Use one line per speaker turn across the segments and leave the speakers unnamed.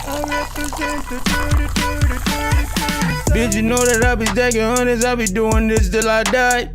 I represent the dirty. Bitch, you know that I be stacking hundreds, I be doing this till I die.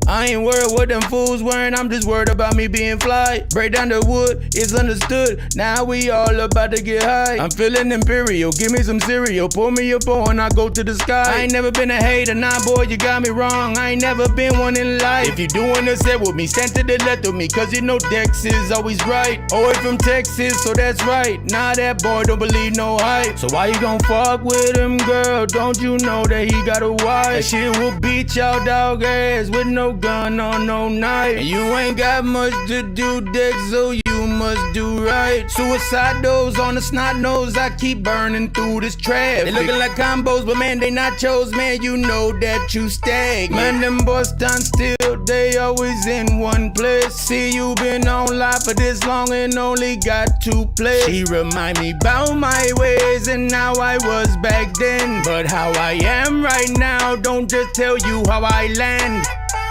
I ain't worried what them fools wearing, I'm just worried about me being fly. Break down the wood, it's understood, now we all about to get high. I'm feeling imperial, give me some cereal, pour me a bowl and I go to the sky. I ain't never been a hater, nah boy, you got me wrong, I ain't never been one in life. If you doing a set with me, stand to the left of me, cause you know Dex is always right. Always from Texas, so that's right, nah that boy don't believe no hype. So why you gon' fuck with him, girl, don't you know that he got a wife? That shit will beat y'all dog ass with no gun or no knife. And you ain't got much to do, Dex, so you must do right. Suicide doors on the snot nose, I keep burning through this traffic. They looking like combos, but man, they nachos, man, you know that you stagnant. Man, them boys done still, they always in one place. See, you been on live for this long and only got 2 plays. She remind me about my ways and how I was back then. But how I am right now, don't just tell you how I land.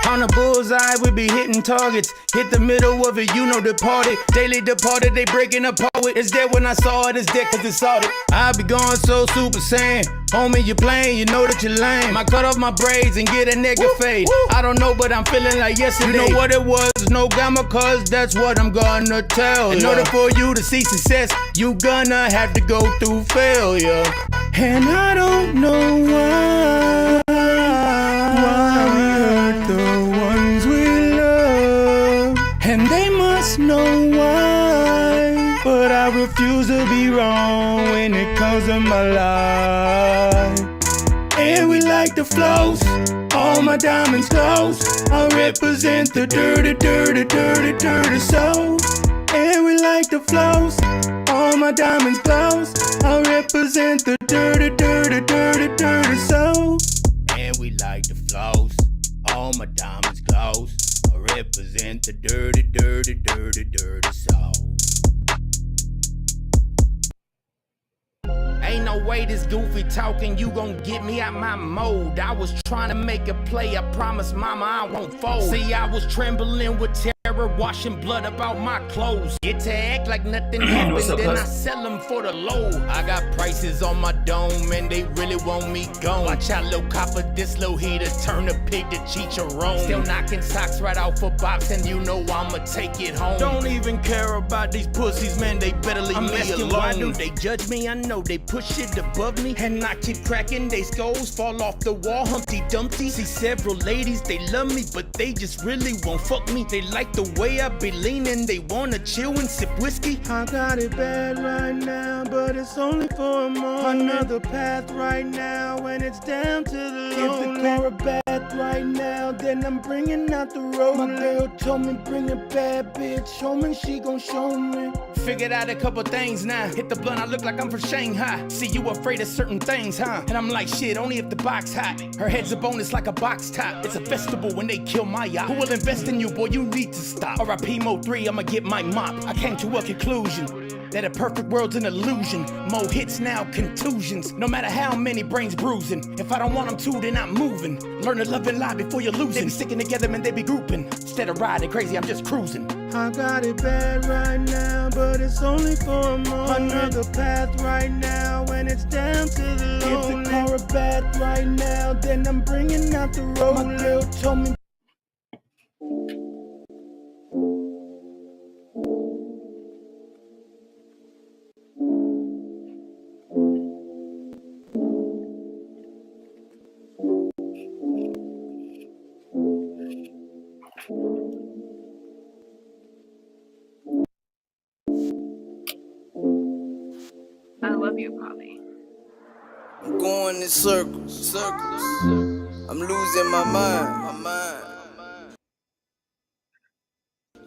On a bullseye, we be hitting targets. Hit the middle of it, you know departed. Daily departed, they breaking apart with. It's there when I saw it, it's there cause it's sorted. I be going so super saiyan. Homie, you playing, you know that you're lame. I cut off my braids and get a nigga fade. I don't know, but I'm feeling like yesterday. You know what it was, no gamma, cause that's what I'm gonna tell you. In order for you to see success, you gonna have to go through failure. And I don't know why we hurt the ones we love, and they must know why. But I refuse to be wrong when it comes to my life. And we like the flows, all my diamonds close. I represent the dirty, dirty, dirty, dirty soul. And we like the flows, all my diamonds close. I represent the dirty, dirty, dirty, dirty soul. And we like the flows, all my diamonds close. I represent the dirty, dirty, dirty, dirty soul. Ain't no way this goofy talking, you gon' get me out my mode. I was trying to make a play, I promise mama I won't fold. See, I was trembling with terror, washing blood up out my clothes. Get to act like nothing happened, then I sell them for the low. I got prices on my dome and they really want me gone. Watch out, little copper, this little heater, turn the pig to chicharron. Still knocking socks right off for bops and you know I'ma take it home. Don't even care about these pussies, man, they better leave me alone. Why do they judge me? I know they push it above me, and I keep cracking they skulls, fall off the wall, Humpty Dumpty. See several ladies, they love me, but they just really won't fuck me. They like the way I be leaning, they wanna chill and sip whiskey. I got it bad right now, but it's only for a moment. Another path right now, and it's down to the lonely. Give the car a bath right now, then I'm bringing out the road. My girl told me bring a bad bitch, show me she gon' show me. Figured out a couple things now, hit the blunt, I look like I'm from Shanghai. See, you afraid of certain things, huh? And I'm like, shit, only if the box hot. Her head's a bonus like a box top. It's a festival when they kill my yacht. Who will invest in you, boy? You need to stop. R.I.P. Mo 3, I'ma get my mop. I came to a conclusion that a perfect world's an illusion. More hits now, contusions. No matter how many brains bruising. If I don't want them to, they're not moving. Learn to love and lie before you're losing. They be sticking together, man, they be grouping. Instead of riding crazy, I'm just cruising. I got it bad right now, but it's only for a moment. Another path right now, and it's down to the lonely. Give the car a bath right now, then I'm bringing out the road. My girl told me.
I love you, Poppy.
I'm going in circles. I'm losing my mind.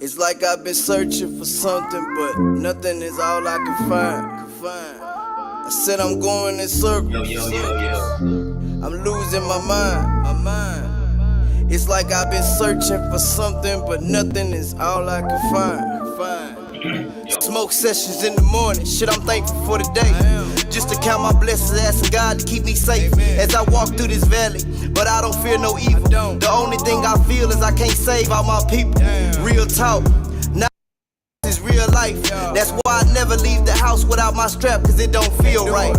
It's like I've been searching for something, but nothing is all I can find. I said I'm going in circles. I'm losing my mind. It's like I've been searching for something, but nothing is all I can find. Smoke sessions in the morning, shit, I'm thankful for the day. Just to count my blessings, asking God to keep me safe as I walk through this valley, but I don't fear no evil. The only thing I feel is I can't save all my people. Real talk, now is real life. life. That's why I never leave the house without my strap, cause it don't feel right.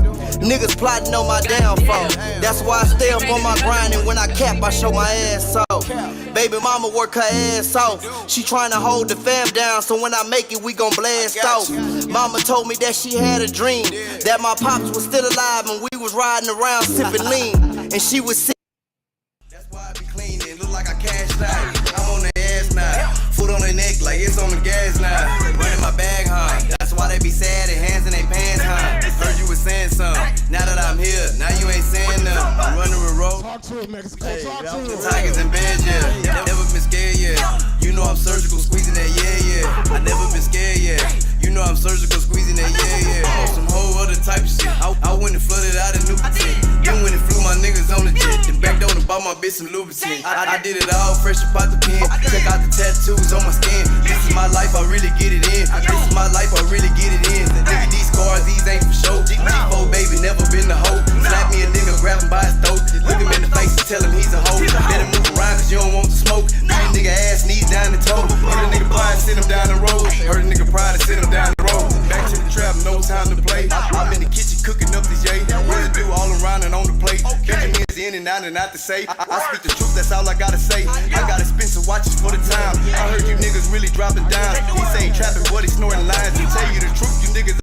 Niggas plotting on my downfall. That's why I stay up on my grind, and when I cap, I show my ass off. Baby mama work her ass off. She tryna hold the fam down, so when I make it, we gon' blast off. Mama told me that she had a dream, that my pops was still alive and we was riding around sipping lean. And she was sick. That's why I be clean, it look like I cashed out. I'm on the ass now, foot on the neck like it's on the gas now. Running my bag, huh? That's why they be sad and hands in their pants, huh? Heard you was saying something. Now that I'm here, now you ain't saying nothing. I'm running with road.
Talk to him, Mexico. Talk to him.
Tigers in bed, yeah. Never been scared yet. You know I'm surgical, squeezing that, yeah. I never been scared yet. You know I'm surgical, squeezing that, yeah. On some whole other type of shit. I went and flooded out a new tent. You went and flew my niggas on the jet. Then back door and bought my bitch some lubricant. I did it all fresh up out the pen. Check out the tattoos on my skin. This is my life, I really get it in. This is my life, I really get it in. Nigga, these cars, these ain't for show. G4 baby, never been the hoe. Slap me a nigga, grab him by his throat. Look him in the face and tell him he's a hoe. Better move around cause you don't want to smoke. Beat a nigga ass, knees down the toe. Heard a nigga pride, send him down the road. Heard a nigga pride, send him down the road. Back to the trap, no time to play. I'm in the kitchen cooking up this yay. Residue all around and on the plate. Benjamin's in and out and out to say. I speak the truth, that's all I gotta say. I got expensive watches for the time. I heard you niggas really dropping down. He say he trapping, but he snorting lines. To tell you the truth, you niggas.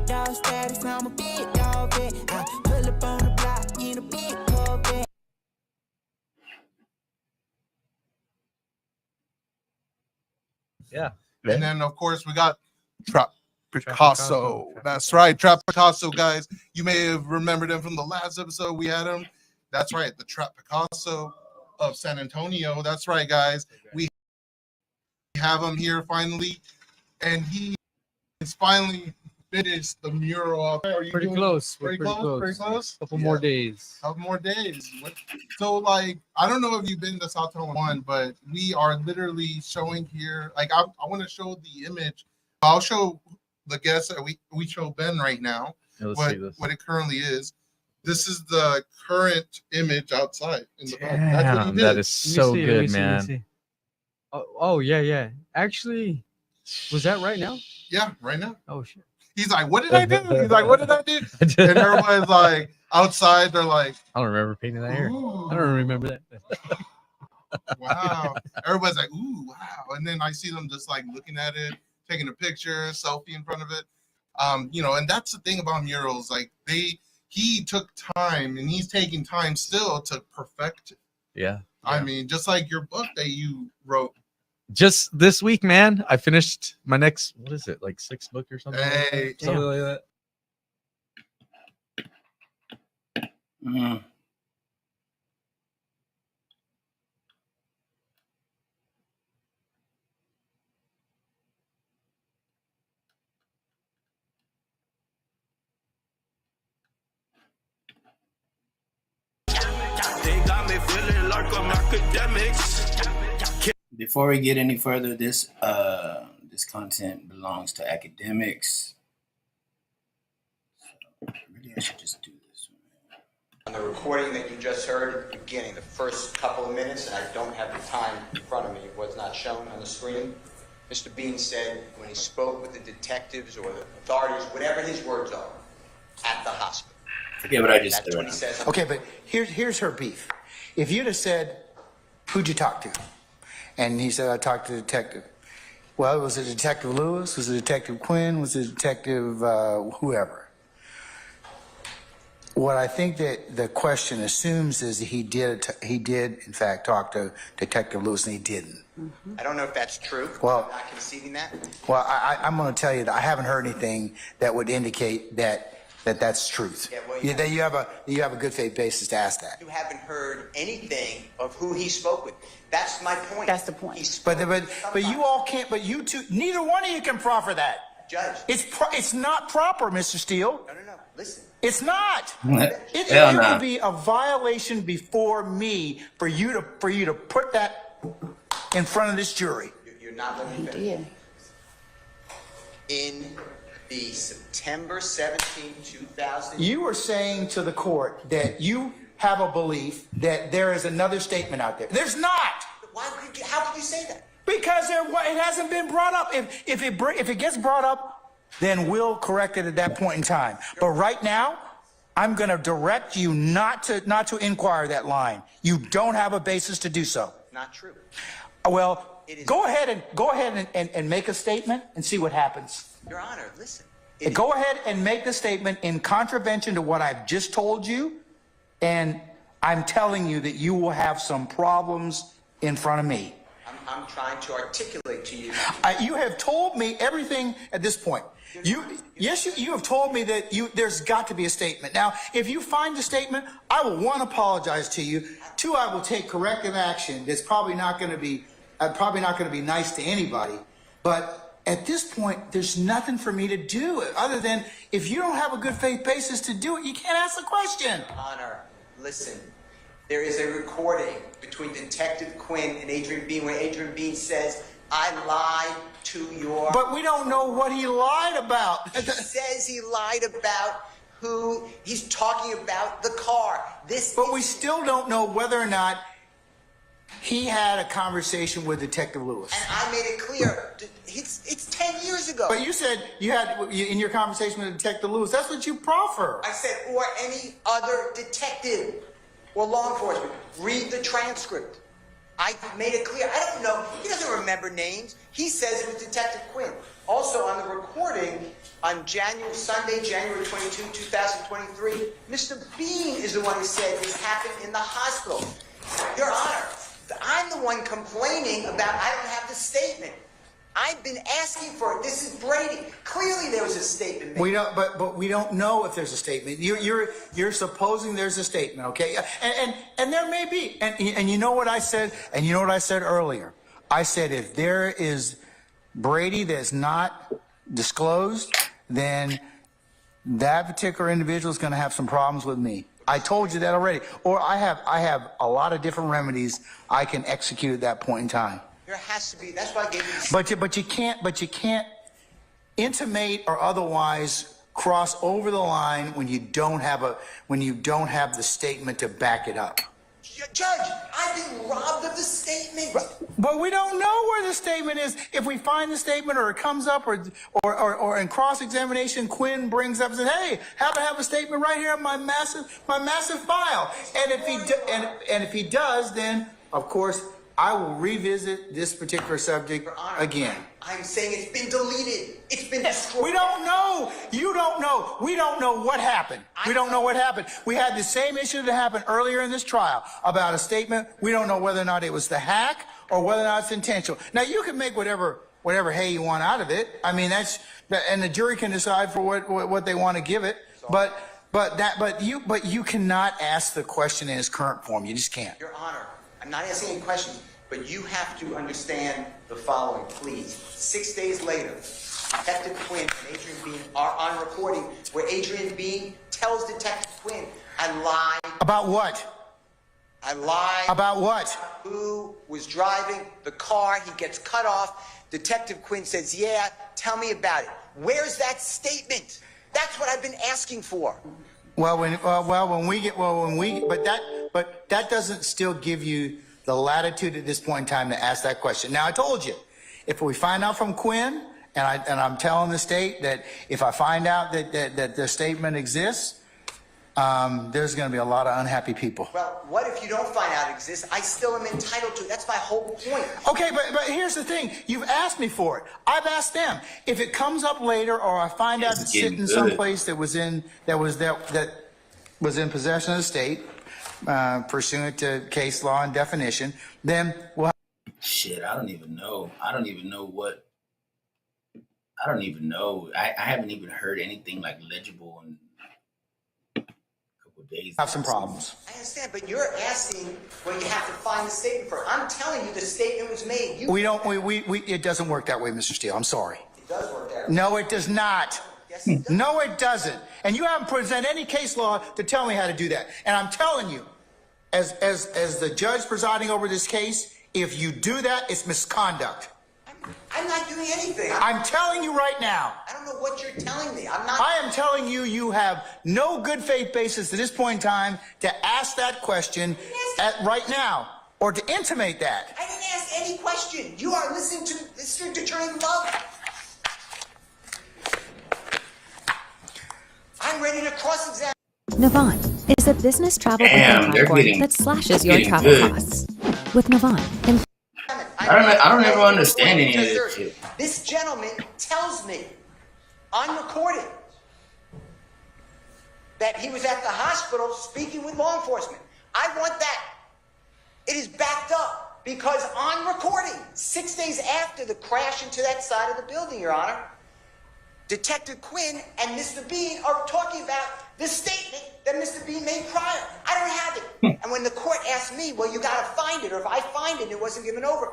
Dog status, I'm a big dog vet. I pull up on the block in a big Corvette.
Yeah.
And then, of course, we got Trap Picasso. That's right, Trap Picasso, guys. You may have remembered him from the last episode we had him. That's right, the Trap Picasso of San Antonio. That's right, guys. We have him here finally, and he is finally finished the mural out there. Are you
Pretty
doing-
close.
Pretty
We're
close. Pretty close.
Couple more days.
Couple more days. So, like, I don't know if you've been to South Carolina one, but we are literally showing here. Like, I want to show the image. I'll show the guests that we show Ben right now.
Yeah, let's
what
see this.
what it currently is. This is the current image outside in the back.
Damn,
That's what he did.
that is so good, man. Oh yeah. Actually, was that right now?
Yeah, right now.
Oh shit.
He's like, what did I do? He's like, what did I do? And everybody's like, outside, they're like,
I don't remember painting that hair.
ooh,
I don't remember that.
wow. Everybody's like, ooh, wow. And then I see them just like looking at it, taking a picture, selfie in front of it. And that's the thing about murals. Like he took time and he's taking time still to perfect it.
Yeah.
I mean, just like your book that you wrote.
Just this week, man, I finished my next, what is it, like 6th book or something?
Hey,
Something like that.
They got me feeling like I'm academics.
Before we get any further, this content belongs to academics. So really, I should just do this.
On the recording that you just heard at the beginning, the first couple of minutes, and I don't have the time in front of me, was not shown on the screen. Mr. Bean said when he spoke with the detectives or the authorities, whatever his words are, at the hospital.
Forget what I just
That's
said.
what he says.
Okay, but here's her beef. If you'd have said, who'd you talk to? And he said, I talked to the detective. Well, was it Detective Lewis? Was it Detective Quinn? Was it Detective whoever? What I think that the question assumes is that he did in fact talk to Detective Lewis, and he didn't.
I don't know if that's true.
Well-
I'm not conceding that.
Well, I'm going to tell you that I haven't heard anything that would indicate that's truth.
Yeah, well,
That you have a good faith basis to ask that.
You haven't heard anything of who he spoke with. That's my point.
That's the point.
He spoke
But
with somebody.
you all can't. But you two, neither one of you can proffer that.
Judge.
It's not proper, Mr. Steele.
No. Listen.
It's not. It
Hell no.
would be a violation before me for you to put that in front of this jury.
You're not letting me finish. In the September 17, 2000.
You were saying to the court that you have a belief that there is another statement out there. There's not.
How could you say that?
Because it hasn't been brought up. If it gets brought up, then we'll correct it at that point in time. But right now, I'm going to direct you not to inquire that line. You don't have a basis to do so.
Not true.
Well, go ahead and make a statement and see what happens.
Your Honor, listen.
Go ahead and make the statement in contravention to what I've just told you, and I'm telling you that you will have some problems in front of me.
I'm trying to articulate to you.
You have told me everything at this point. You have told me that there's got to be a statement. Now, if you find the statement, I will, one, apologize to you. Two, I will take corrective action. That's probably not going to be nice to anybody. But at this point, there's nothing for me to do other than if you don't have a good faith basis to do it, you can't ask the question.
Honor, listen. There is a recording between Detective Quinn and Adrian Bean where Adrian Bean says, I lied to your...
But we don't know what he lied about.
He says he lied about who... He's talking about the car.
But we still don't know whether or not he had a conversation with Detective Lewis.
And I made it clear. It's 10 years ago.
But you said you had, in your conversation with Detective Lewis, that's what you proffer.
I said, or any other detective or law enforcement. Read the transcript. I made it clear. I don't know. He doesn't remember names. He says it was Detective Quinn. Also, on the recording, on Sunday, January 22, 2023, Mr. Bean is the one who said this happened in the hospital. Your Honor, I'm the one complaining about I don't have the statement. I've been asking for it. This is Brady. Clearly, there was a statement made.
We don't, but we don't know if there's a statement. You're supposing there's a statement, okay? And there may be. And you know what I said? And you know what I said earlier? I said if there is Brady that's not disclosed, then that particular individual is going to have some problems with me. I told you that already. Or I have a lot of different remedies I can execute at that point in time.
There has to be. That's why I gave you.
But you can't intimate or otherwise cross over the line when you don't have the statement to back it up.
Judge, I've been robbed of the statement.
But we don't know where the statement is. If we find the statement or it comes up or in cross-examination, Quinn brings up and says, hey, happen to have a statement right here in my massive file. And if he does, then of course I will revisit this particular subject again.
I'm saying it's been deleted. It's been destroyed.
We don't know. You don't know. We don't know what happened. We don't know what happened. We had the same issue that happened earlier in this trial about a statement. We don't know whether or not it was the hack or whether or not it's intentional. Now, you can make whatever hay you want out of it. I mean, and the jury can decide for what they want to give it. But you cannot ask the question in its current form. You just can't.
Your Honor, I'm not asking any questions, but you have to understand the following, please. 6 days later, Detective Quinn and Adrian Bean are on recording where Adrian Bean tells Detective Quinn, I lied.
About what?
I lied.
About what?
Who was driving the car. He gets cut off. Detective Quinn says, yeah, tell me about it. Where's that statement? That's what I've been asking for.
But that doesn't still give you the latitude at this point in time to ask that question. Now, I told you, if we find out from Quinn, and I'm telling the state that if I find out that the statement exists, there's going to be a lot of unhappy people.
Well, what if you don't find out it exists? I still am entitled to it. That's my whole point.
Okay, but here's the thing. You've asked me for it. I've asked them. If it comes up later, or I find out it's sitting someplace that was in possession of the state, pursuant to case law and definition, then we'll have.
Shit, I don't even know. I don't even know. I haven't even heard anything like legible in a couple of days.
Have some problems.
I understand, but you're asking where you have to find the statement for. I'm telling you the statement was made.
It doesn't work that way, Mr. Steele. I'm sorry.
It does work that way.
No, it does not.
Yes, it does.
No, it doesn't. And you haven't presented any case law to tell me how to do that. And I'm telling you, as the judge presiding over this case, if you do that, it's misconduct.
I'm not doing anything.
I'm telling you right now.
I don't know what you're telling me. I'm not.
I am telling you, you have no good faith basis at this point in time to ask that question right now, or to intimate that.
I didn't ask any question. You are listening to District Attorney Love. I'm ready to cross-examine.
Navant is a business travel
Damn,
booking
they're
platform
getting-
that slashes your
getting
travel
good.
costs. With Navant,
I don't ever understand any of this shit.
This gentleman tells me on recording that he was at the hospital speaking with law enforcement. I want that. It is backed up because on recording, 6 days after the crash into that side of the building, Your Honor, Detective Quinn and Mr. Bean are talking about the statement that Mr. Bean made prior. I don't have it. And when the court asked me, well, you got to find it, or if I find it, it wasn't given over.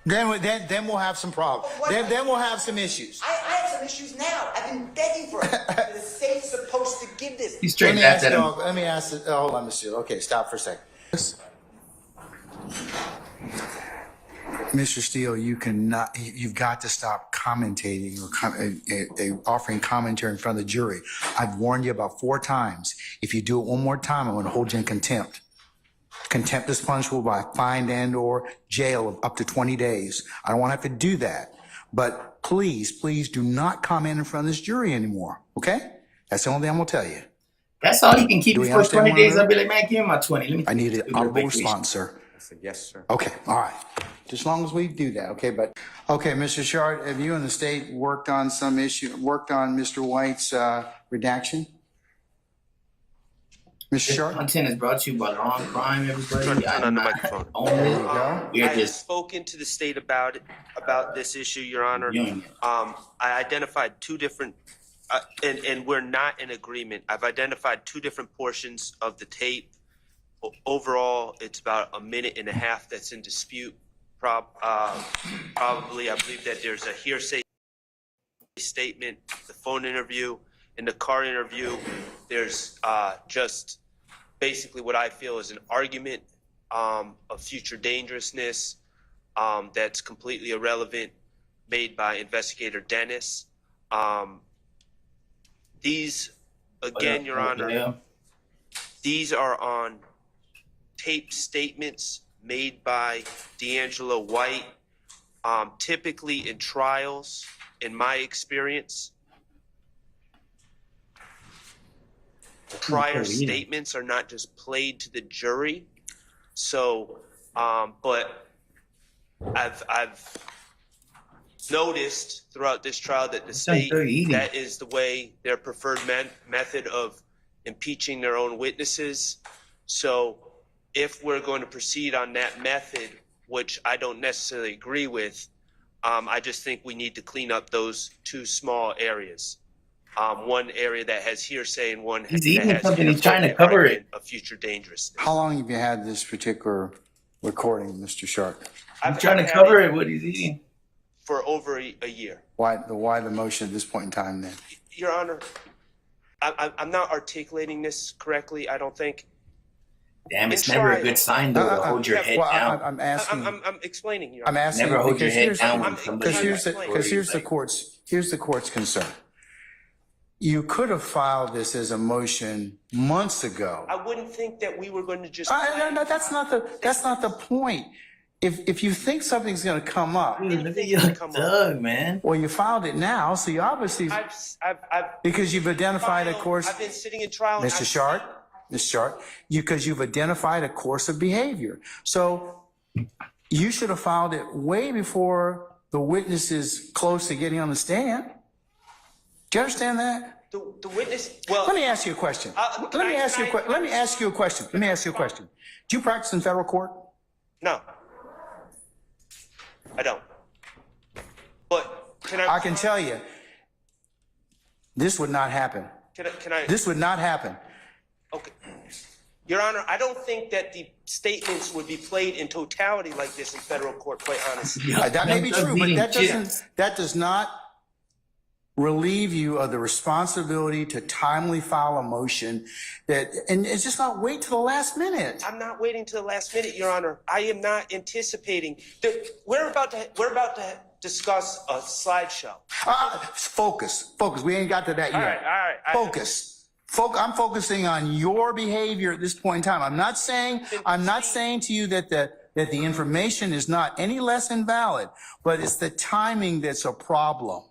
Then we'll have some problems. Then we'll have some issues.
I have some issues now. I've been begging for it. The state's supposed to give this.
He's straight back at him.
Let me ask. Hold on, Mr. Okay, stop for a second. Mr. Steele, you've got to stop commentating or offering commentary in front of the jury. I've warned you about 4 times. If you do it one more time, I'm going to hold you in contempt. Contempt is punishable by fine and or jail of up to 20 days. I don't want to have to do that. But please do not comment in front of this jury anymore, okay? That's the only thing I'm going to tell you.
That's all he can keep
Do we
for 20
understand
days.
one
I'll be like, man, give him my 20. Let me
I need an
do a
audible
vacation.
response, sir.
I said, yes, sir.
Okay, all right. Just as long as we do that, okay? But okay, Mr. Shard, have you and the state worked on Mr. White's redaction? Mr.
This
Shard?
content is brought to you by Long Crime, everybody.
Turn on the microphone.
We
I
are
have
just
spoken to the state about this issue, Your Honor.
viewing it.
I identified 2 different, and we're not in agreement. I've identified 2 different portions of the tape. Overall, it's about a minute and a half that's in dispute. Probably, I believe that there's a hearsay statement, the phone interview, in the car interview. There's just basically what I feel is an argument of future dangerousness that's completely irrelevant, made by Investigator Dennis. These, again, Your Honor, these are on taped statements made by D'Angelo White. Typically in trials, in my experience, prior statements are not just played to the jury. So, but I've noticed throughout this trial that the state, that is the way, their preferred method of impeaching their own witnesses. So if we're going to proceed on that method, which I don't necessarily agree with, I just think we need to clean up those 2 small areas. One area that has hearsay and one
He's
that
eating
has
something. He's trying to cover it.
A future dangerousness.
How long have you had this particular recording, Mr. Sharp?
I'm trying to cover it, what he's eating.
For over a year.
Why the motion at this point in time then?
Your Honor, I'm not articulating this correctly, I don't think.
Damn, it's never a good sign though to hold your head down.
I'm asking.
I'm explaining, Your
I'm
Honor.
asking.
Never hold your
because
head
here's-
down when somebody
Because here's the court's concern. You could have filed this as a motion months ago.
I wouldn't think that we were going to just.
No, that's not the point. if you think something's going to come up,
Dude, look at your Doug, man.
well, you filed it now, so you obviously because you've identified a course.
I've been sitting in trial.
Mr. Sharp, because you've identified a course of behavior. So you should have filed it way before the witness is close to getting on the stand. Do you understand that?
The witness. Well,
let me ask you a question. Let me ask you a question. Do you practice in federal court?
No, I don't. But
I can tell you, this would not happen.
Can I?
This would not happen.
Okay. Your Honor, I don't think that the statements would be played in totality like this in federal court, quite honestly.
That may be true, but that does not relieve you of the responsibility to timely file a motion and it's just not wait till the last minute.
I'm not waiting till the last minute, Your Honor. I am not anticipating that we're about to discuss a slideshow.
Focus. We ain't got to that yet.
All right.
Focus. I'm focusing on your behavior at this point in time. I'm not saying to you that the information is not any less invalid, but it's the timing that's a problem.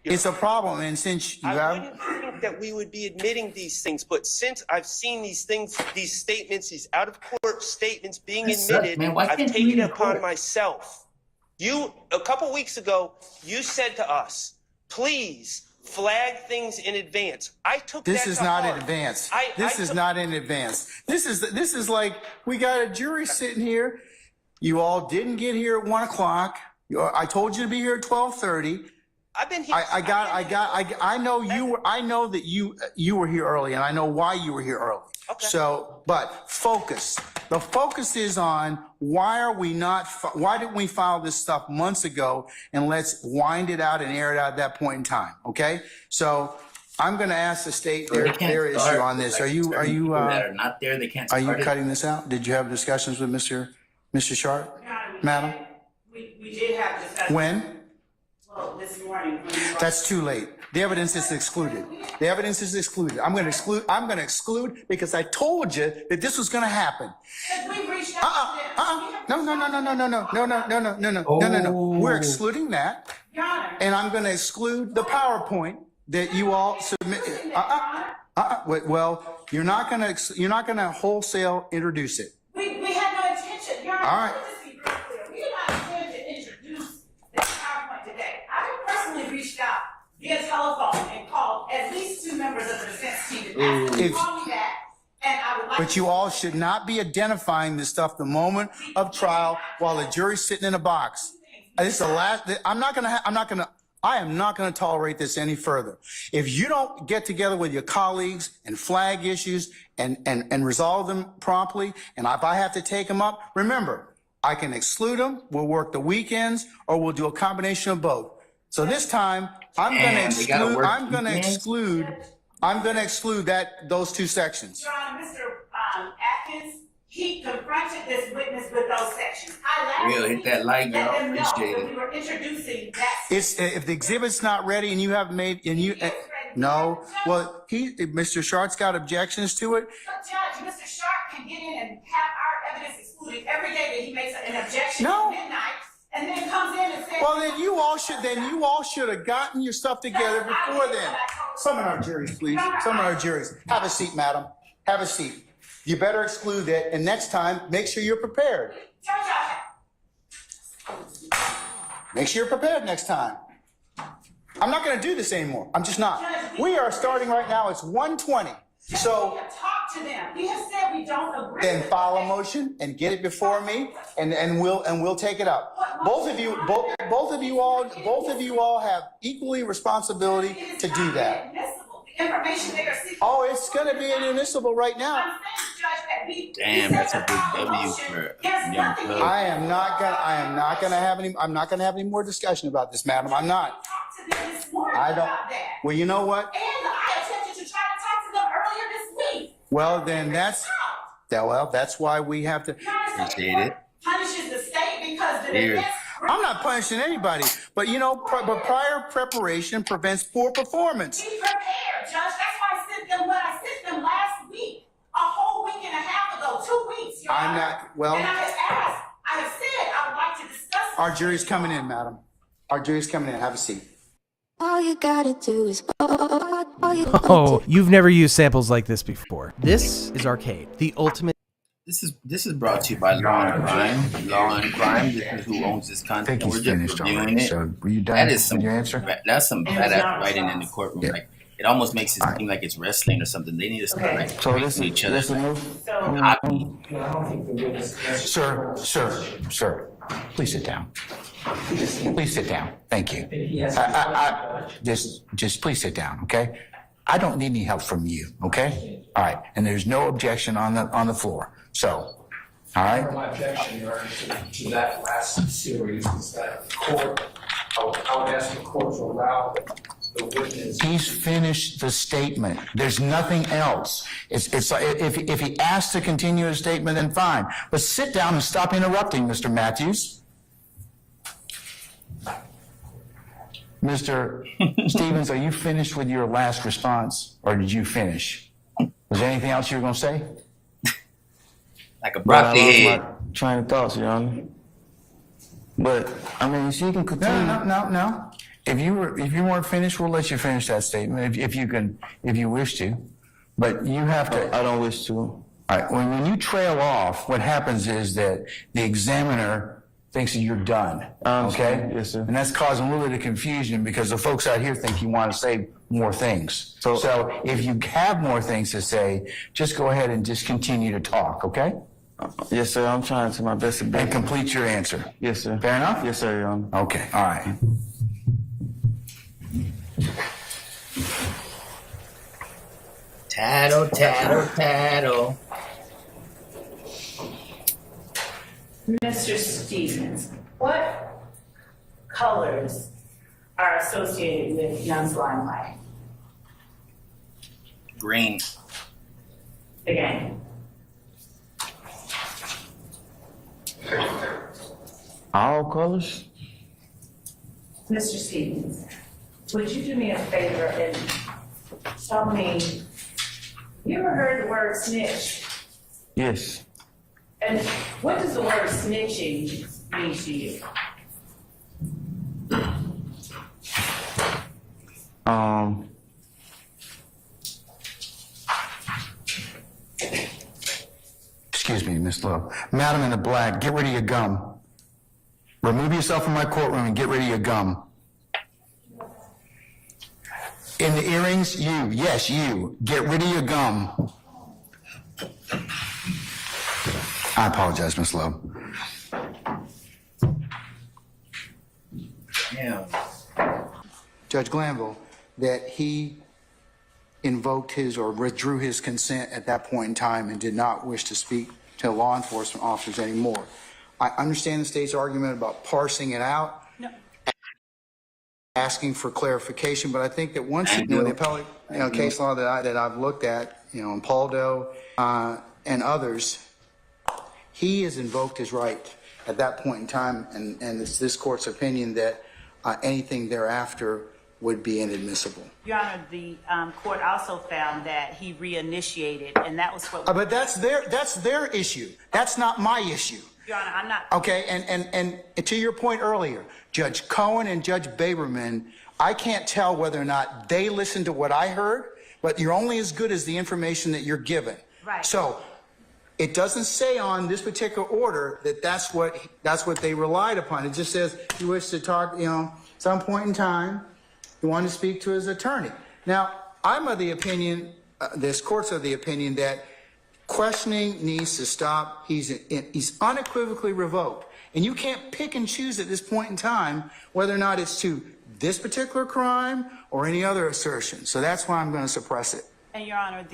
It's a problem, and since you
I wouldn't think that we would be admitting these things, but since I've seen these things, these statements, these out-of-court statements being admitted, I've taken it upon myself. A couple weeks ago, you said to us, please flag things in advance. I took that to heart.
This is not in advance. This is not in advance. This is like we got a jury sitting here. You all didn't get here at 1 o'clock. I told you to be here at 12:30.
I've been here.
I know that you were here early, and I know why you were here early.
Okay.
So, but focus. The focus is on why didn't we file this stuff months ago, and let's wind it out and air it out at that point in time. Okay. So I'm going to ask the state their issue on this. Are you
not there? They can't.
Are you cutting this out? Did you have discussions with Mr. Sharp, Madam?
We did have discussions.
When?
Well, this morning.
That's too late. The evidence is excluded. The evidence is excluded. I'm going to exclude because I told you that this was going to happen.
We reached out to them.
No. We're excluding that. And I'm going to exclude the PowerPoint that you all submitted. Well, you're not going to wholesale introduce it.
We had no intention. Your Honor,
all right.
let's be real clear. We did not intend to introduce this PowerPoint today. I personally reached out via telephone and called at least 2 members of the defense team to ask them to call me back. And I would like
But you all should not be identifying this stuff the moment of trial while the jury's sitting in a box. This is the last. I am not going to tolerate this any further. If you don't get together with your colleagues and flag issues and resolve them promptly, and if I have to take them up, remember, I can exclude them. We'll work the weekends, or we'll do a combination of both. So this time, I'm going to exclude those 2 sections.
Your Honor, Mr. Atkins, he confronted this witness with those sections.
Hit that like, girl. Appreciate it.
We were introducing that.
If the exhibit's not ready and you haven't made no, well, Mr. Sharp's got objections to it.
But Judge, Mr. Sharp can get in and have our evidence excluded every day that he makes an objection at midnight, and then comes in and says.
Well, then you all should have gotten your stuff together before then. Some of our juries, please. Some of our juries. Have a seat, madam. Have a seat. You better exclude that, and next time, make sure you're prepared. Make sure you're prepared next time. I'm not going to do this anymore. I'm just not. We are starting right now. It's 1:20. So
we have talked to them. We have said we don't agree.
Then file a motion and get it before me, and we'll take it up. Both of you all have equally responsibility to do that.
Information they are seeking.
Oh, it's going to be inadmissible right now.
I'm saying, Judge, that we
Damn, that's a big W for young Cub.
I'm not going to have any more discussion about this, madam. I'm not. I don't. Well, you know what?
And I attempted to try to talk to them earlier this week.
Well, then that's why we have to.
Appreciate it.
Punishes the state because the defense.
I'm not punishing anybody, but but prior preparation prevents poor performance.
Be prepared, Judge. That's why I sent them what I sent them last week, a whole week and a half ago, 2 weeks. Your
I'm
Honor.
not, well,
And I have said I would like to discuss.
our jury's coming in, madam. Our jury's coming in. Have a seat.
All you gotta do is
Oh, you've never used samples like this before. This is Arcade, the ultimate.
This is brought to you by Law and Crime. Law and Crime. This is who owns this content. We're just reviewing it.
So were you done
That is some
with your answer?
That's some badass writing in the courtroom.
Yeah.
Like it almost makes it seem like it's wrestling or something. They need to start like
So
racing each other.
Sir, please sit down. Please sit down. Thank you. Just please sit down, okay? I don't need any help from you, okay? All right, and there's no objection on the floor. So, all right?
My objection, Your Honor, to that last series is that the court, I would ask the court to allow the witness.
He's finished the statement. There's nothing else. It's like if he asks to continue his statement, then fine. But sit down and stop interrupting, Mr. Matthews. Mr. Stevens, are you finished with your last response, or did you finish? Was there anything else you were going to say?
Like a broccoli head.
Train of thoughts, Your Honor. But I mean, she can continue.
No. If you weren't finished, we'll let you finish that statement if you wish to. But you have to.
I don't wish to.
All right. When you trail off, what happens is that the examiner thinks that you're done. Okay.
Yes, sir.
And that's causing a little bit of confusion because the folks out here think you want to say more things. So if you have more things to say, just go ahead and just continue to talk. Okay.
Yes, sir. I'm trying to my best ability.
And complete your answer.
Yes, sir.
Fair enough?
Yes, sir, Your Honor.
Okay. All right.
Tattle, tattle, tattle.
Mr. Stevens, what colors are associated with Young's Limelight?
Green.
Again.
All colors?
Mr. Stevens, would you do me a favor and tell me, you ever heard the word snitch?
Yes.
And what does the word snitching mean to you?
Excuse me, Miss Lowe. Madam in the black, get rid of your gum. Remove yourself from my courtroom and get rid of your gum. In the earrings, you. Yes, you. Get rid of your gum. I apologize, Miss Lowe.
Yeah.
Judge Glanville, that he invoked his or withdrew his consent at that point in time and did not wish to speak to law enforcement officers anymore. I understand the state's argument about parsing it out, asking for clarification, but I think that once the appellate case law that I've looked at, in Paul Doe and others, he has invoked his right at that point in time, and it's this court's opinion that anything thereafter would be inadmissible.
Your Honor, the court also found that he reinitiated, and that was what.
But that's their issue. That's not my issue.
Your Honor, I'm not.
Okay, and to your point earlier, Judge Cohen and Judge Baberman, I can't tell whether or not they listened to what I heard, but you're only as good as the information that you're given.
Right.
So it doesn't say on this particular order that that's what they relied upon. It just says he wished to talk, some point in time, he wanted to speak to his attorney. Now, I'm of the opinion, this court's of the opinion that questioning needs to stop. He's unequivocally revoked. And you can't pick and choose at this point in time whether or not it's to this particular crime or any other assertion. So that's why I'm going to suppress it.
And Your Honor,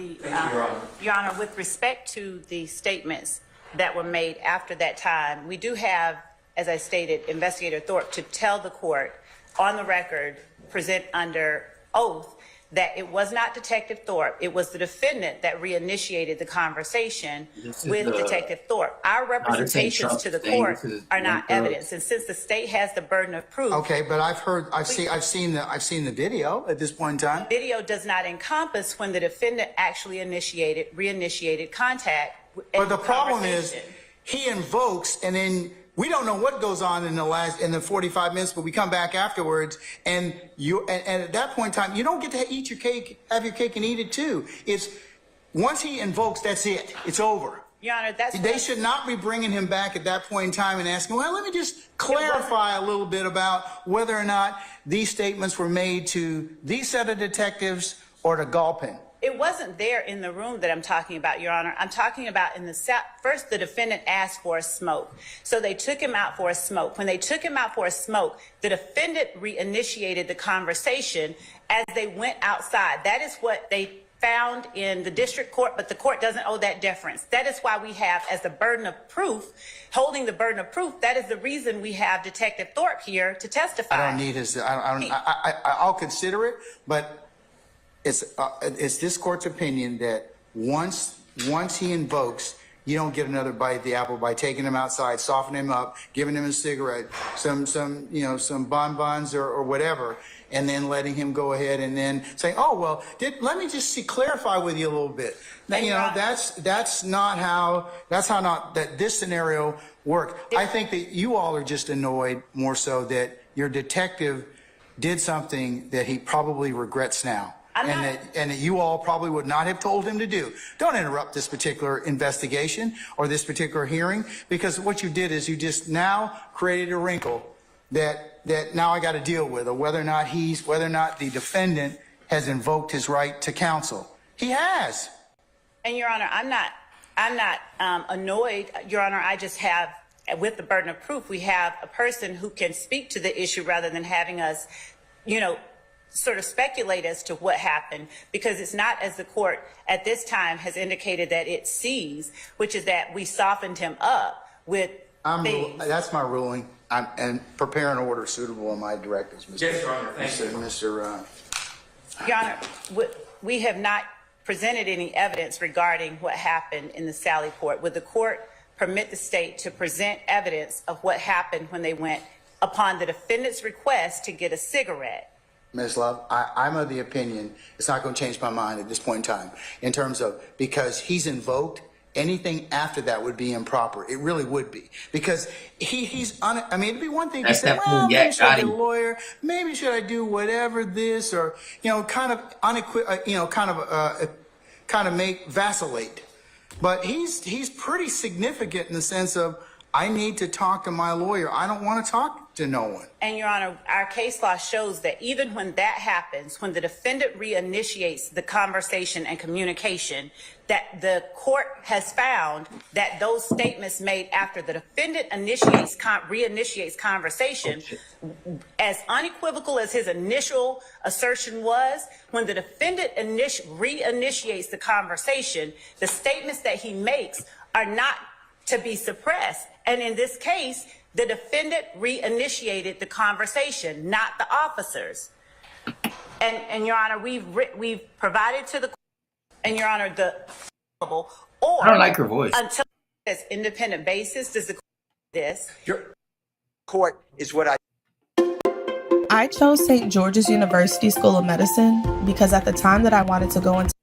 Your Honor, with respect to the statements that were made after that time, we do have, as I stated, Investigator Thorpe to tell the court on the record, present under oath, that it was not Detective Thorpe, it was the defendant that reinitiated the conversation with Detective Thorpe. Our representations to the court are not evidence, and since the state has the burden of proof.
Okay, but I've seen the video at this point in time.
Video does not encompass when the defendant actually reinitiated contact
But the problem is, he invokes, and then we don't know what goes on in the 45 minutes, but we come back afterwards, and at that point in time, you don't get to eat your cake, have your cake and eat it too. It's once he invokes, that's it. It's over.
Your Honor,
they should not be bringing him back at that point in time and asking, well, let me just clarify a little bit about whether or not these statements were made to these set of detectives or to Galpin.
It wasn't there in the room that I'm talking about, Your Honor. I'm talking about in the first, the defendant asked for a smoke. So they took him out for a smoke. When they took him out for a smoke, the defendant reinitiated the conversation as they went outside. That is what they found in the district court, but the court doesn't owe that deference. That is why we have, as the burden of proof, holding the burden of proof, that is the reason we have Detective Thorpe here to testify.
I don't need his, I'll consider it, but it's this court's opinion that once he invokes, you don't get another bite of the apple by taking him outside, softening him up, giving him a cigarette, some bonbons or whatever, and then letting him go ahead and then saying, oh, well, let me just clarify with you a little bit. Now, that's not how that this scenario worked. I think that you all are just annoyed more so that your detective did something that he probably regrets now. And that you all probably would not have told him to do. Don't interrupt this particular investigation or this particular hearing, because what you did is you just now created a wrinkle that now I got to deal with, or whether or not the defendant has invoked his right to counsel. He has.
And Your Honor, I'm not annoyed, Your Honor. I just have, with the burden of proof, we have a person who can speak to the issue rather than having us, sort of speculate as to what happened, because it's not, as the court at this time has indicated that it sees, which is that we softened him up with things.
That's my ruling. And prepare an order suitable in my directives, Mr.
Yes, Your Honor. Thank you.
Your Honor, we have not presented any evidence regarding what happened in the Sally Port. Would the court permit the state to present evidence of what happened when they went upon the defendant's request to get a cigarette?
Ms. Love, I'm of the opinion it's not going to change my mind at this point in time, in terms of, because he's invoked, anything after that would be improper. It really would be, because I mean, it'd be one thing to say, well, maybe should I get a lawyer? Maybe should I do whatever this, or kind of make vacillate. But he's pretty significant in the sense of, I need to talk to my lawyer. I don't want to talk to no one.
And Your Honor, our case law shows that even when that happens, when the defendant reinitiates the conversation and communication, that the court has found that those statements made after the defendant reinitiates conversation, as unequivocal as his initial assertion was, when the defendant reinitiates the conversation, the statements that he makes are not to be suppressed. And in this case, the defendant reinitiated the conversation, not the officers. And Your Honor, we've provided to the court, and Your Honor,
I don't like her voice.
Until there's independent basis, does the court do this?
Your court is what
I chose St. George's University School of Medicine because at the time that I wanted to go into...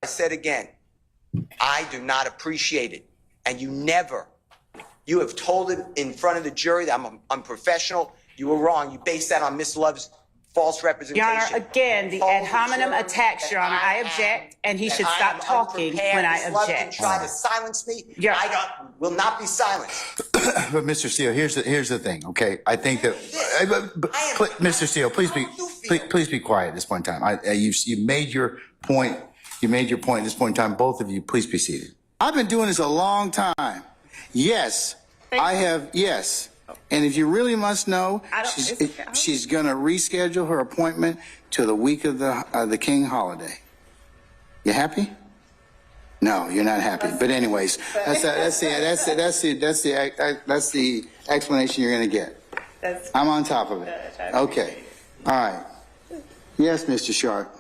I said again, I do not appreciate it. And you have told it in front of the jury that I'm unprofessional. You were wrong. You based that on Miss Love's false representation.
Your Honor, again, the ad hominem attacks, Your Honor. I object, and he should stop talking when I
Ms. Love can
object.
try to silence me. Will not be silenced.
But Mr. Steele, here's the thing, okay? I think that Mr. Steele, please be quiet at this point in time. You made your point. You made your point at this point in time. Both of you, please be seated. I've been doing this a long time. Yes, I have. Yes. And if you really must know, she's going to reschedule her appointment to the week of the King holiday. You happy? No, you're not happy. But anyways, that's the explanation you're going to get. I'm on top of it. Okay. All right. Yes, Mr. Sharp.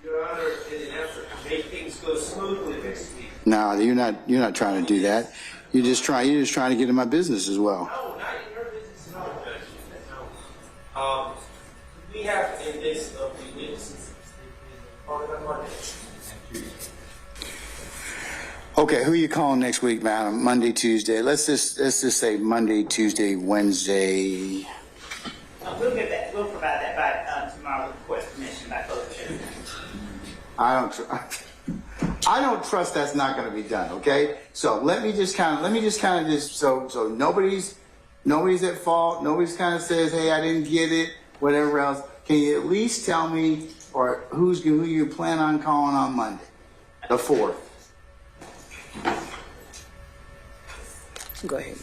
Your Honor, in an effort to make things go smoothly next week.
No, you're not trying to do that. You're just trying to get in my business as well.
No, not in your business at all, Judge. No. We have a list of the witnesses on Monday.
Okay, who you calling next week, madam? Monday, Tuesday. Let's just say Monday, Tuesday, Wednesday.
We'll get that. We'll provide that by tomorrow with the court's permission by close of business.
I don't trust that's not going to be done. Okay, so let me just kind of so nobody's at fault. Nobody's kind of says, hey, I didn't get it, whatever else. Can you at least tell me or who you plan on calling on Monday, the 4th?
Go ahead.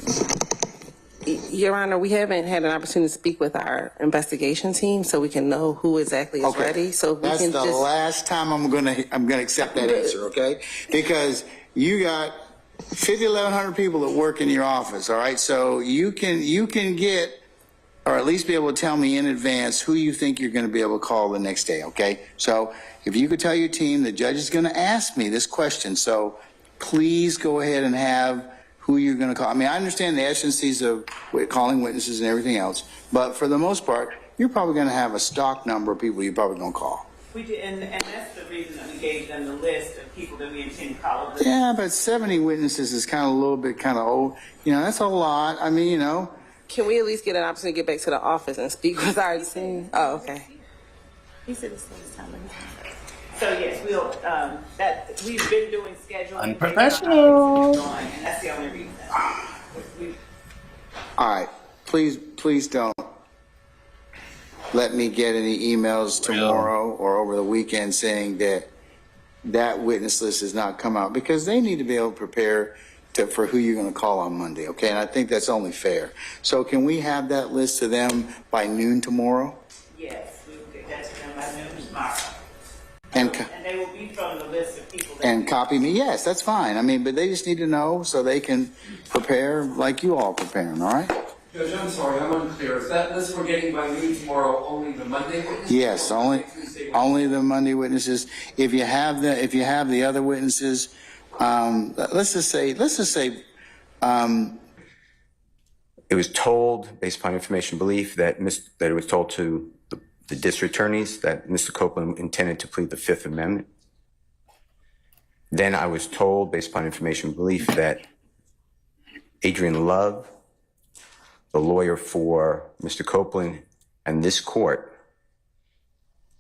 Your Honor, we haven't had an opportunity to speak with our investigation team, so we can know who exactly is ready. So we
That's
can
the last time I'm gonna accept that answer, okay? Because you got 5,100 people that work in your office, all right? So you can get, or at least be able to tell me in advance who you think you're going to be able to call the next day, okay? So if you could tell your team, the judge is going to ask me this question, so please go ahead and have who you're going to call. I mean, I understand the essences of calling witnesses and everything else, but for the most part, you're probably going to have a stock number of people you're probably going to call.
We did, and that's the reason that we gave them the list of people that we intend to call.
Yeah, but 70 witnesses is kind of a little bit kind of old. You know, that's a lot. I mean, you know.
Can we at least get an opportunity to get back to the office and speak with our team? Oh, okay. He said it's his time.
So yes, we'll. That we've been doing scheduling.
Unprofessional.
And that's the only reason.
All right, please don't let me get any emails tomorrow or over the weekend saying that witness list has not come out, because they need to be able to prepare for who you're going to call on Monday, okay? And I think that's only fair. So can we have that list to them by noon tomorrow?
Yes, we will get that to them by noon tomorrow.
And
they will be from the list of people.
and copy me. Yes, that's fine. I mean, but they just need to know so they can prepare like you all preparing, all right?
Judge, I'm sorry, I'm unclear. Is that list we're getting by noon tomorrow only the Monday witnesses?
Yes, only the Monday witnesses. If you have the other witnesses, let's just say,
it was told, based upon information belief, that it was told to the district attorneys that Mr. Copeland intended to plead the Fifth Amendment. Then I was told, based upon information belief, that Adrian Love, the lawyer for Mr. Copeland, and this court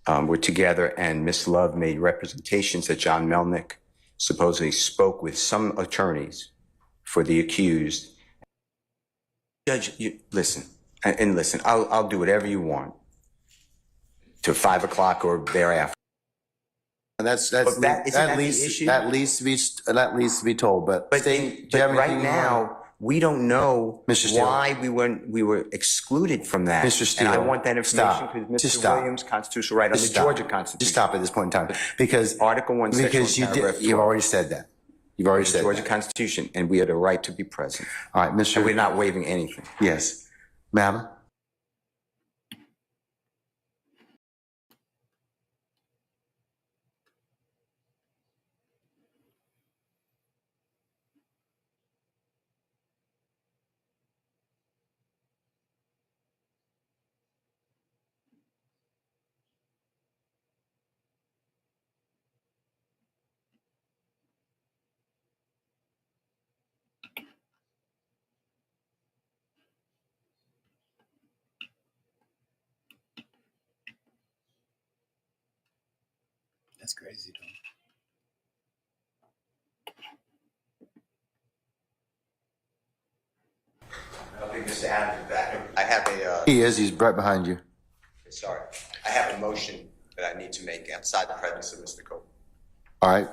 were together, and Ms. Love made representations that John Melnick supposedly spoke with some attorneys for the accused. Judge, listen, I'll do whatever you want to 5 o'clock or thereafter.
That needs to be told. But
right now, we don't know why we were excluded from that.
Mr. Steele,
and I want that information because Mr. Williams' constitutional right under the Georgia Constitution.
Just stop at this point in time, because
Article 1, Section 1,
you've already said that. You've already said
the Georgia
that.
Constitution, and we have the right to be present.
All right, Mr.
And we're not waiving anything.
Yes, ma'am.
That's crazy, though.
I think Mr. Adams is back. I have a.
He's right behind you.
Sorry. I have a motion that I need to make outside the presence of Mr. Copeland.
All right.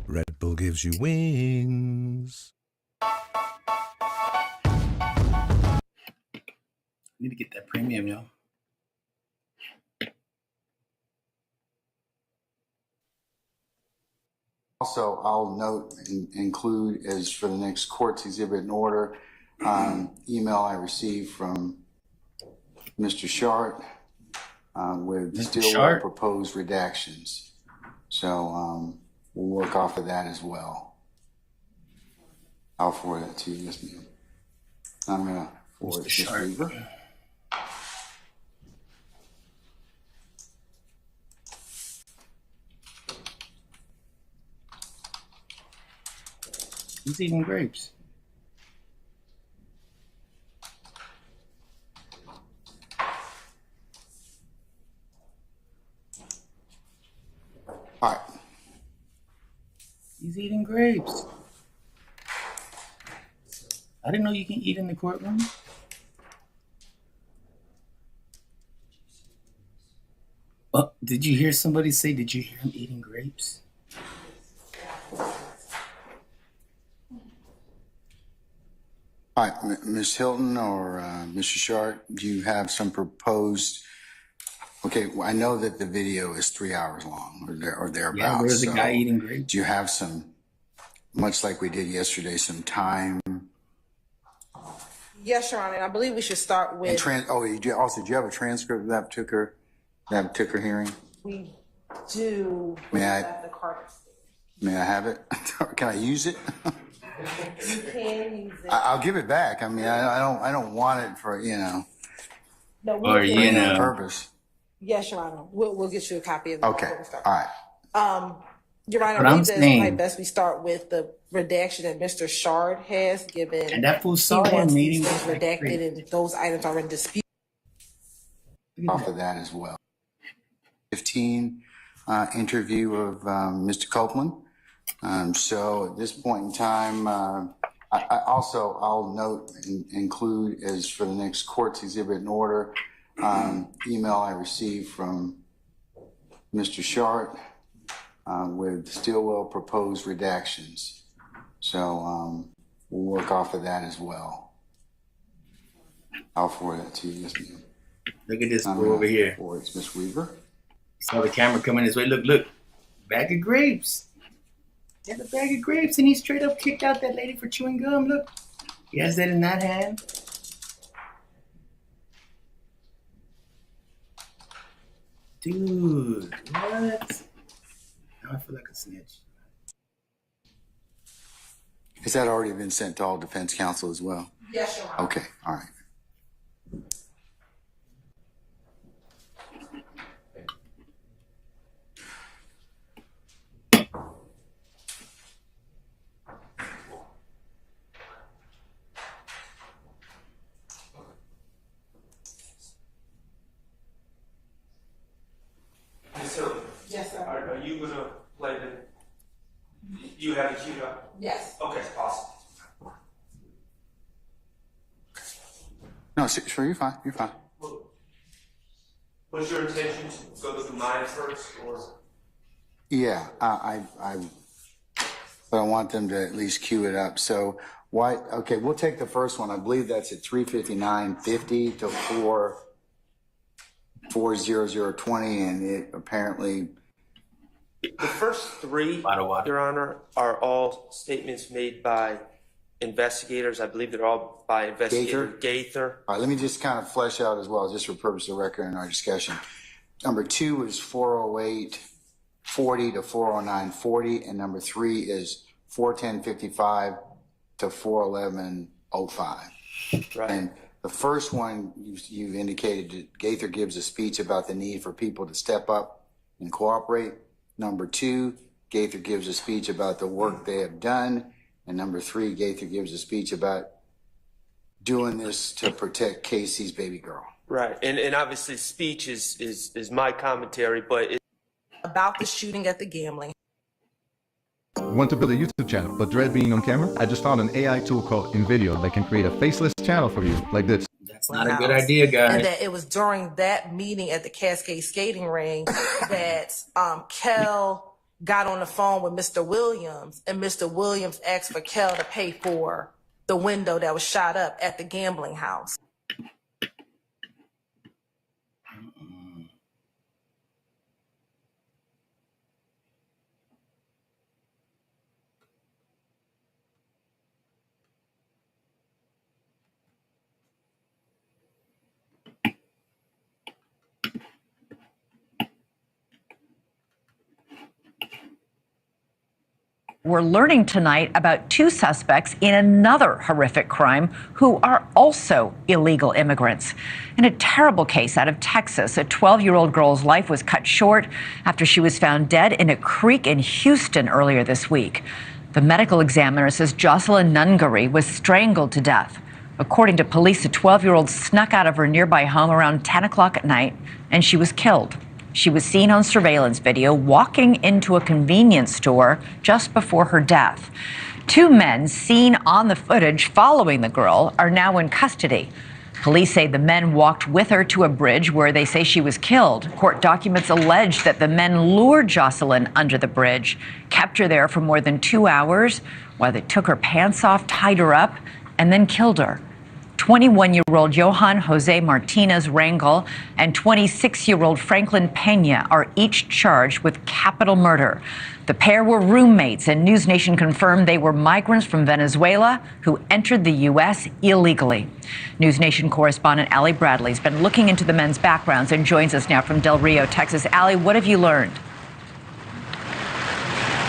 Red Bull gives you wings.
Need to get that premium, yo.
Also, I'll note and include as for the next court's exhibit in order, email I received from Mr. Shart with still proposed redactions. So we'll work off of that as well. I'll forward that to you, yes, ma'am. I'm going to forward it to Mr. Weaver.
He's eating grapes.
All right.
He's eating grapes. I didn't know you can eat in the courtroom. Oh, did you hear somebody say, did you hear him eating grapes?
All right, Ms. Hilton or Mr. Sharp, do you have some proposed? Okay, well, I know that the video is 3 hours long or thereabouts.
Yeah, where's the guy eating grapes?
Do you have some, much like we did yesterday, some time?
Yes, Your Honor. And I believe we should start with.
Do you have a transcript of that particular hearing?
We do.
May I?
At the Carter State.
May I have it? Can I use it?
You can use it.
I'll give it back. I mean, I don't want it for
No,
or you know,
purpose.
Yes, Your Honor. We'll get you a copy of it.
Okay. All right.
Your Honor,
But
I
I'm
believe that it's
saying-
probably best we start with the redaction that Mr. Shard has given.
And that fool
He
saw him
wants these
eating
things
like
redacted,
grapes.
and those items are in dispute.
Off of that as well. 15 interview of Mr. Copeland. So at this point in time, I'll note and include as for the next court's exhibit in order, email I received from Mr. Sharp with Stillwell proposed redactions. So we'll work off of that as well. I'll forward that to you. Yes, ma'am.
Look at this fool over here.
Or it's Miss Weaver.
Saw the camera coming his way. Look. Bag of grapes. He has a bag of grapes and he straight up kicked out that lady for chewing gum. Look. He has that in that hand. Dude, what? Now I feel like a snitch.
Has that already been sent to all defense counsel as well?
Yes, Your Honor.
Okay, all right.
Ms. Hilton,
Yes, sir.
are you gonna play the? You have it queued up.
Yes.
Okay, awesome.
No, sure, you're fine. You're fine.
Was your intention to go through mine first, or?
Yeah, but I want them to at least queue it up. So why? Okay, we'll take the first one. I believe that's at 3:59:50 to 4:00:20, and it apparently.
The first three, Your Honor, are all statements made by investigators. I believe they're all by investigator Gaither.
All right, let me just kind of flesh out as well, just for purpose of record in our discussion. Number 2 is 4:08:40 to 4:09:40, and number 3 is 4:10:55 to 4:11:05.
Right.
And the first one, you've indicated that Gaither gives a speech about the need for people to step up and cooperate. Number 2, Gaither gives a speech about the work they have done. And number 3, Gaither gives a speech about doing this to protect Casey's baby girl.
Right, and obviously speech is my commentary, but
About the shooting at the gambling.
Want to build a YouTube channel but dread being on camera? I just found an AI tool called InVideo that can create a faceless channel for you, like this.
That's not a good idea, guys.
And that it was during that meeting at the Cascade Skating Ring that Kel got on the phone with Mr. Williams, and Mr. Williams asked for Kel to pay for the window that was shot up at the gambling house.
We're learning tonight about 2 suspects in another horrific crime who are also illegal immigrants. In a terrible case out of Texas, a 12-year-old girl's life was cut short after she was found dead in a creek in Houston earlier this week. The medical examiner says Jocelyn Nungary was strangled to death. According to police, a 12-year-old snuck out of her nearby home around 10 o'clock at night, and she was killed. She was seen on surveillance video walking into a convenience store just before her death. 2 men seen on the footage following the girl are now in custody. Police say the men walked with her to a bridge where they say she was killed. Court documents allege that the men lured Jocelyn under the bridge, kept her there for more than 2 hours while they took her pants off, tied her up, and then killed her. 21-year-old Johan Jose Martinez Rangel and 26-year-old Franklin Pena are each charged with capital murder. The pair were roommates, and News Nation confirmed they were migrants from Venezuela who entered the U.S. illegally. News Nation correspondent Allie Bradley has been looking into the men's backgrounds and joins us now from Del Rio, Texas. Allie, what have you learned?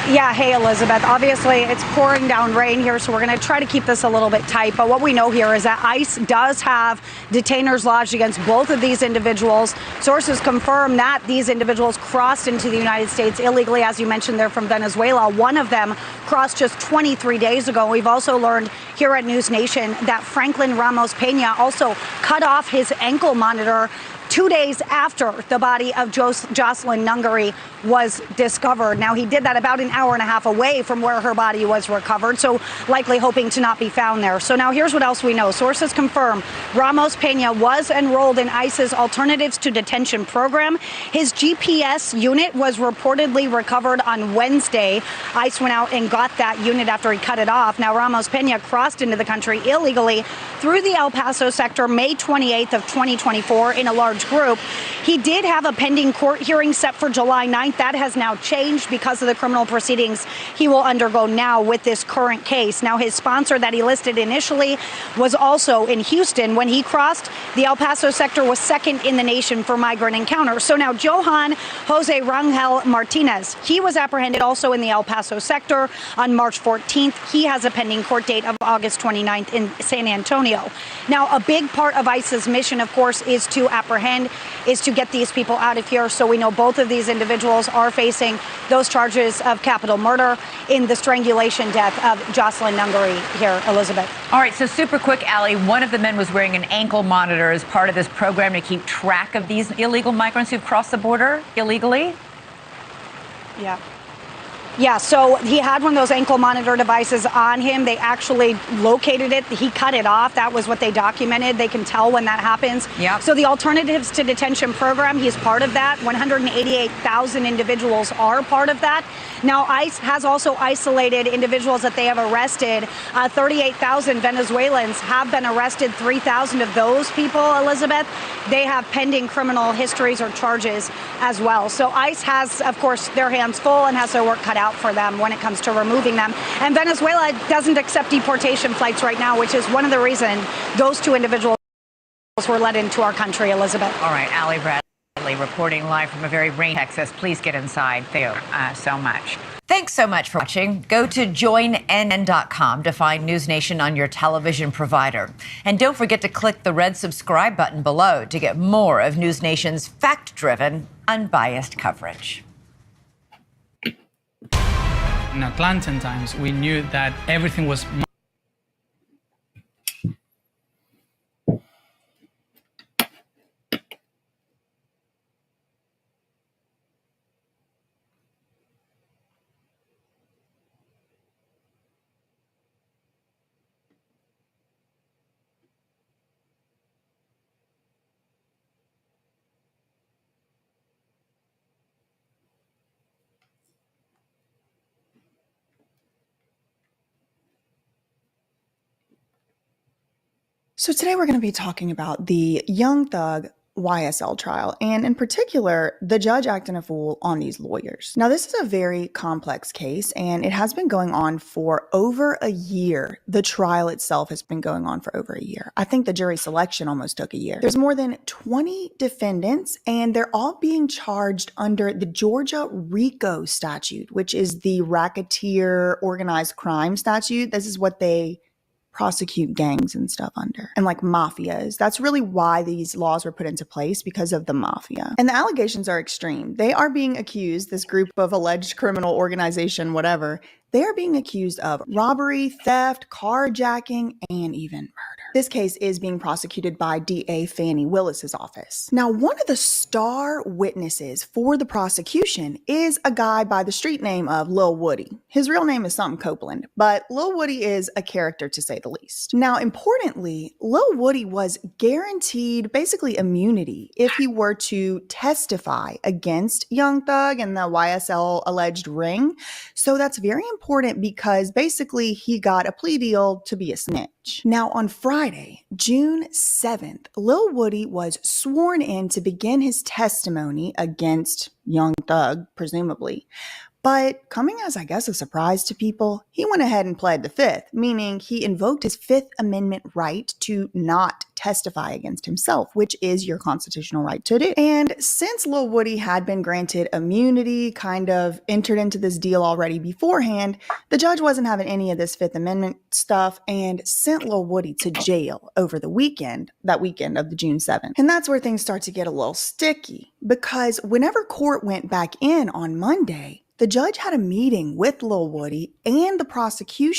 Yeah, hey, Elizabeth. Obviously, it's pouring down rain here, so we're going to try to keep this a little bit tight. But what we know here is that ICE does have detainers lodged against both of these individuals. Sources confirm that these individuals crossed into the United States illegally. As you mentioned, they're from Venezuela. One of them crossed just 23 days ago. We've also learned here at News Nation that Franklin Ramos Pena also cut off his ankle monitor 2 days after the body of Jocelyn Nungary was discovered. Now, he did that about an hour and a half away from where her body was recovered, so likely hoping to not be found there. So now here's what else we know. Sources confirm Ramos Pena was enrolled in ICE's Alternatives to Detention program. His GPS unit was reportedly recovered on Wednesday. ICE went out and got that unit after he cut it off. Now, Ramos Pena crossed into the country illegally through the El Paso sector May 28th of 2024 in a large group. He did have a pending court hearing set for July 9th. That has now changed because of the criminal proceedings he will undergo now with this current case. Now, his sponsor that he listed initially was also in Houston. When he crossed, the El Paso sector was second in the nation for migrant encounters. So now Johan Jose Rangel Martinez, he was apprehended also in the El Paso sector on March 14th. He has a pending court date of August 29th in San Antonio. Now, a big part of ICE's mission, of course, is to apprehend, is to get these people out of here. So we know both of these individuals are facing those charges of capital murder in the strangulation death of Jocelyn Nungary here, Elizabeth.
All right, so super quick, Allie, one of the men was wearing an ankle monitor as part of this program to keep track of these illegal migrants who've crossed the border illegally?
Yeah. Yeah, so he had one of those ankle monitor devices on him. They actually located it. He cut it off. That was what they documented. They can tell when that happens.
Yep.
So the Alternatives to Detention program, he's part of that. 188,000 individuals are part of that. Now, ICE has also isolated individuals that they have arrested. 38,000 Venezuelans have been arrested. 3,000 of those people, Elizabeth, they have pending criminal histories or charges as well. So ICE has, of course, their hands full and has their work cut out for them when it comes to removing them. And Venezuela doesn't accept deportation flights right now, which is one of the reasons those two individuals were let into our country, Elizabeth.
All right, Allie Bradley reporting live from a very rainy Texas. Please get inside. Thank you so much. Thanks so much for watching. Go to joinnn.com to find News Nation on your television provider. And don't forget to click the red subscribe button below to get more of News Nation's fact-driven, unbiased coverage.
In Atlantan times, we knew that everything was
So today we're going to be talking about the Young Thug YSL trial, and in particular, the judge acting a fool on these lawyers. Now, this is a very complex case, and it has been going on for over a year. The trial itself has been going on for over a year. I think the jury selection almost took a year. There's more than 20 defendants, and they're all being charged under the Georgia RICO statute, which is the racketeer organized crime statute. This is what they prosecute gangs and stuff under, and like mafias. That's really why these laws were put into place, because of the mafia. And the allegations are extreme. They are being accused, this group of alleged criminal organization, whatever, They are being accused of robbery, theft, carjacking, and even murder. This case is being prosecuted by DA Fannie Willis's office. Now, one of the star witnesses for the prosecution is a guy by the street name of Lil Woody. His real name is something Copeland, but Lil Woody is a character to say the least. Now, importantly, Lil Woody was guaranteed basically immunity if he were to testify against Young Thug and the YSL alleged ring. So that's very important because basically he got a plea deal to be a snitch. Now, on Friday, June 7th, Lil Woody was sworn in to begin his testimony against Young Thug, presumably. But coming as, I guess, a surprise to people, he went ahead and pled the fifth, meaning he invoked his Fifth Amendment right to not testify against himself, which is your constitutional right to do. And since Lil Woody had been granted immunity, kind of entered into this deal already beforehand, the judge wasn't having any of this Fifth Amendment stuff and sent Lil Woody to jail over the weekend, that weekend of the June 7th. And that's where things start to get a little sticky, because whenever court went back in on Monday, the judge had a meeting with Lil Woody and the prosecution